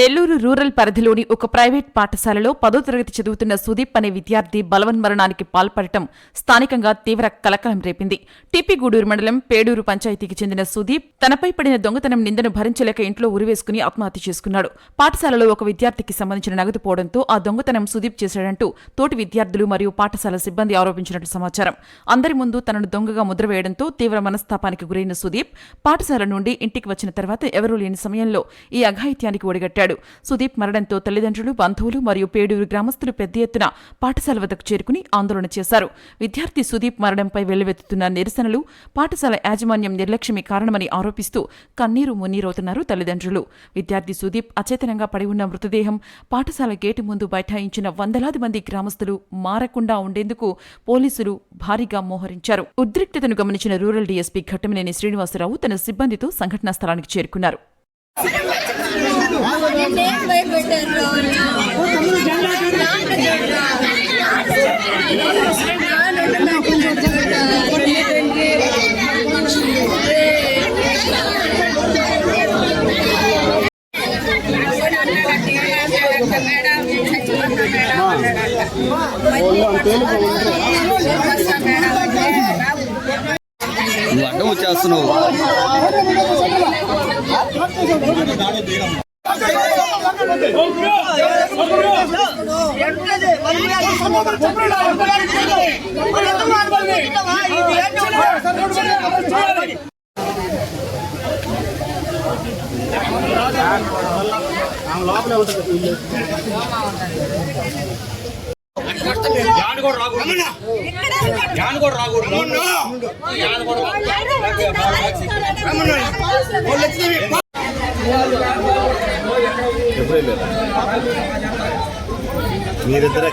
Nellore rural పరిధిలోని ఒక private పాఠశాలలో 10వ తరగతి చదువుతున్న సుదీప్ అనే విద్యార్థి బలవన్మరణానికి పాల్పడటం స్థానికంగా తీవ్ర కలకలం రేపింది. టిపిగూడూరు మండలం పేడూరు పంచాయతీకి చెందిన సుదీప్ తనపై పడిన దొంగతనం నిందను భరించలేక ఇంట్లో ఉరివేసుకుని ఆత్మహత్య చేసుకున్నాడు. పాఠశాలలో ఒక విద్యార్థికి సంబంధించిన నగదు పోవడంతో ఆ దొంగతనం సుదీప్ చేశాడంటూ తోటి విద్యార్థులు మరియు పాఠశాల సిబ్బంది ఆరోపించినట్లు సమాచారం. అందరి ముందు తనను దొంగగా ముద్ర వేయడంతో తీవ్ర మనస్తాపానికి గురైన సుదీప్ పాఠశాల నుండి ఇంటికి వచ్చిన తర్వాత ఎవరూ లేని సమయంలో ఈ అఘాయిత్యానికి ఒడిగట్టాడు. సుదీప్ మరణంతో తల్లిదండ్రులు, బంధువులు మరియు పేడూరు గ్రామస్తులు పెద్ద ఎత్తున పాఠశాల వద్దకు చేరుకుని ఆందోళన చేశారు. విద్యార్థి సుదీప్ మరణంపై వెల్లువెత్తుతున్న నిరసనలు, పాఠశాల యాజమాన్యం నిర్లక్ష్యమే కారణమని ఆరోపిస్తూ కన్నీరు మున్నీరవుతున్నారు తల్లిదండ్రులు. విద్యార్థి సుదీప్ అచేతనంగా పడి ఉన్న మృతదేహం పాఠశాల గేటు ముందు బైఠాయించిన వందలాది మంది గ్రామస్తులు మారకుండా ఉండేందుకు పోలీసులు భారీగా మోహరించారు. ఉద్రిక్తతను గమనించిన రూరల్ డీఎస్పీ ఘట్టమనేని శ్రీనివాసరావు తన సిబ్బందితో సంఘటనా స్థలానికి చేరుకున్నారు. నువ్వు అడ్డం వచ్చేస్తున్నావు. మీరిద్దరే